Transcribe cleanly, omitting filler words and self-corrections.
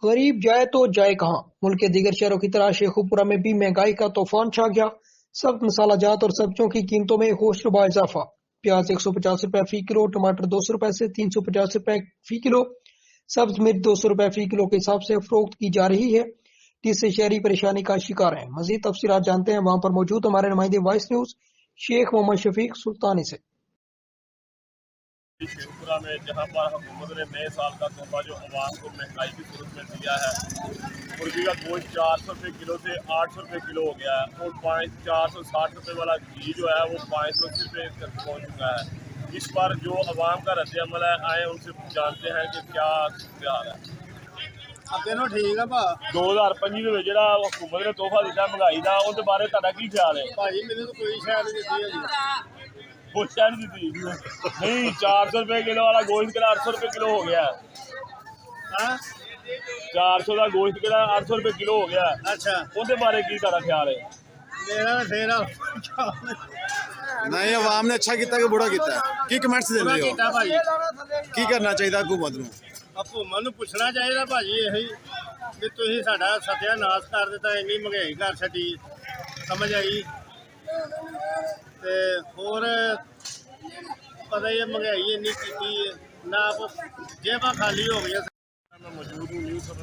गरीब जाए तो जाए कहाँ। मुल्क के दीगर शहरों की तरह शेखुपुरा में भी महंगाई का तूफान छा गया। सख्त मसाला जात और सब्जियों की कीमतों में होशरुबा इजाफा। प्याज 150 रुपए फी किलो, टमाटर 200 रुपए से 350 रुपए फी किलो, सब्ज मिर्च 200 रुपए फी किलो के हिसाब से फरोख्त की जा रही है, जिससे शहरी परेशानी का शिकार है। मजीद तफसीलात जानते हैं वहां पर मौजूद हमारे नुमाइंदे वॉइस न्यूज शेख मोहम्मद शफीक सुल्तानी से। शेखपुरा में जहां पर हुकूमत ने नए साल का तोहफा जो आवाम को महंगाई की सूरत में दिया है, मुर्गी का गोश्त 400 रुपये किलो से 800 रुपये किलो हो गया है और 460 रुपये वाला घी जो है वो 580 रुपये तक पहुँच चुका है। इस पर जो आवाम का रद्द-ए-अमल है, आए उनसे जानते हैं कि क्या हाल है। ਅੱਗੇ ਠੀਕ ਆ ਭਾ 2025 ਦੇ ਵਿੱਚ ਜਿਹੜਾ हुकूमत ने तोहफा दिता महंगाई का, ਉਹਦੇ ਬਾਰੇ ਤੁਹਾਡਾ ਕੀ ਖਿਆਲ ਹੈ? ਭਾਜੀ ਮੈਨੂੰ ਤਾਂ ਕੋਈ ਸ਼ਾਇਦ ਨਹੀਂ ਦਿੱਤੀ ਹੈਗੀ। कुछ शायद नहीं थी नहीं 400 रुपए किलो वाला गोश्त किला 800 रुपए किलो हो गया। हाँ 400 का गोश्त किला 800 रुपए किलो हो गया। अच्छा ਉਹਦੇ ਬਾਰੇ ਕੀ ਤੁਹਾਡਾ ਖਿਆਲ ਹੈ? मेरा फेरा नहीं आवाम ने अच्छा किया कि बुरा किया की कमेंट्स दे रहे हो ਭਾਜੀ की करना चाहिए हुकूमत ਨੂੰ ਹਕੂਮਤ ਨੂੰ ਪੁੱਛਣਾ ਚਾਹੀਦਾ ਭਾਜੀ ਇਹੀ ਕਿ ਤੁਸੀਂ ਸਾਡਾ ਸਤਿਆਨਾਸ਼ ਕਰ ਦਿੱਤਾ, ਇੰਨੀ ਮਹਿੰਗਾਈ ਕਰ ਛੱਡੀ, ਸਮਝ ਆਈ। ਤੇ ਹੋਰ ਪਤਾ ਹੀ ਹੈ ਮਹਿੰਗਾਈ ਇੰਨੀ ਕੀਤੀ ਹੈ ਨਾ, ਜੇਬਾਂ ਖਾਲੀ ਹੋ ਗਈਆਂ। ਮੈਂ ਮੌਜੂਦ ਹੂੰ